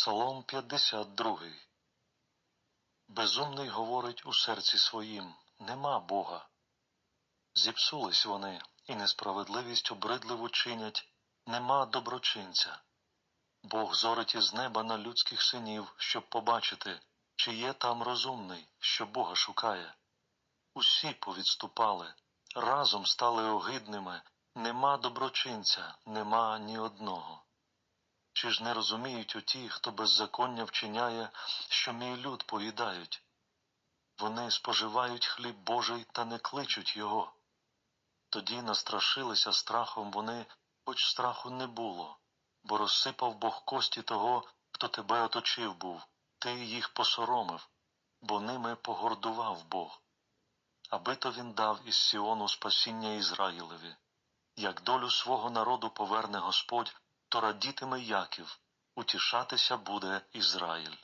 Псалом 52. Безумний говорить у серці своїм: нема Бога. Зіпсулись вони, і несправедливість обридливу чинять: нема доброчинця. Бог зорить із неба на людських синів, щоб побачити, чи є там розумний, що Бога шукає. Усі повідступали, разом стали огидними, нема доброчинця, нема ні одного. Чи ж не розуміють оті, хто беззаконня вчиняє, що мій люд поїдають? Вони споживають хліб Божий та не кличуть його. Тоді настрашилися страхом вони, хоч страху не було, бо розсипав Бог кості того, хто тебе оточив був, ти їх посоромив, бо ними погордував Бог. Аби то він дав із Сіону спасіння Ізраїлеві. Як долю свого народу поверне Господь, то радітиме Яків, утішатися буде Ізраїль.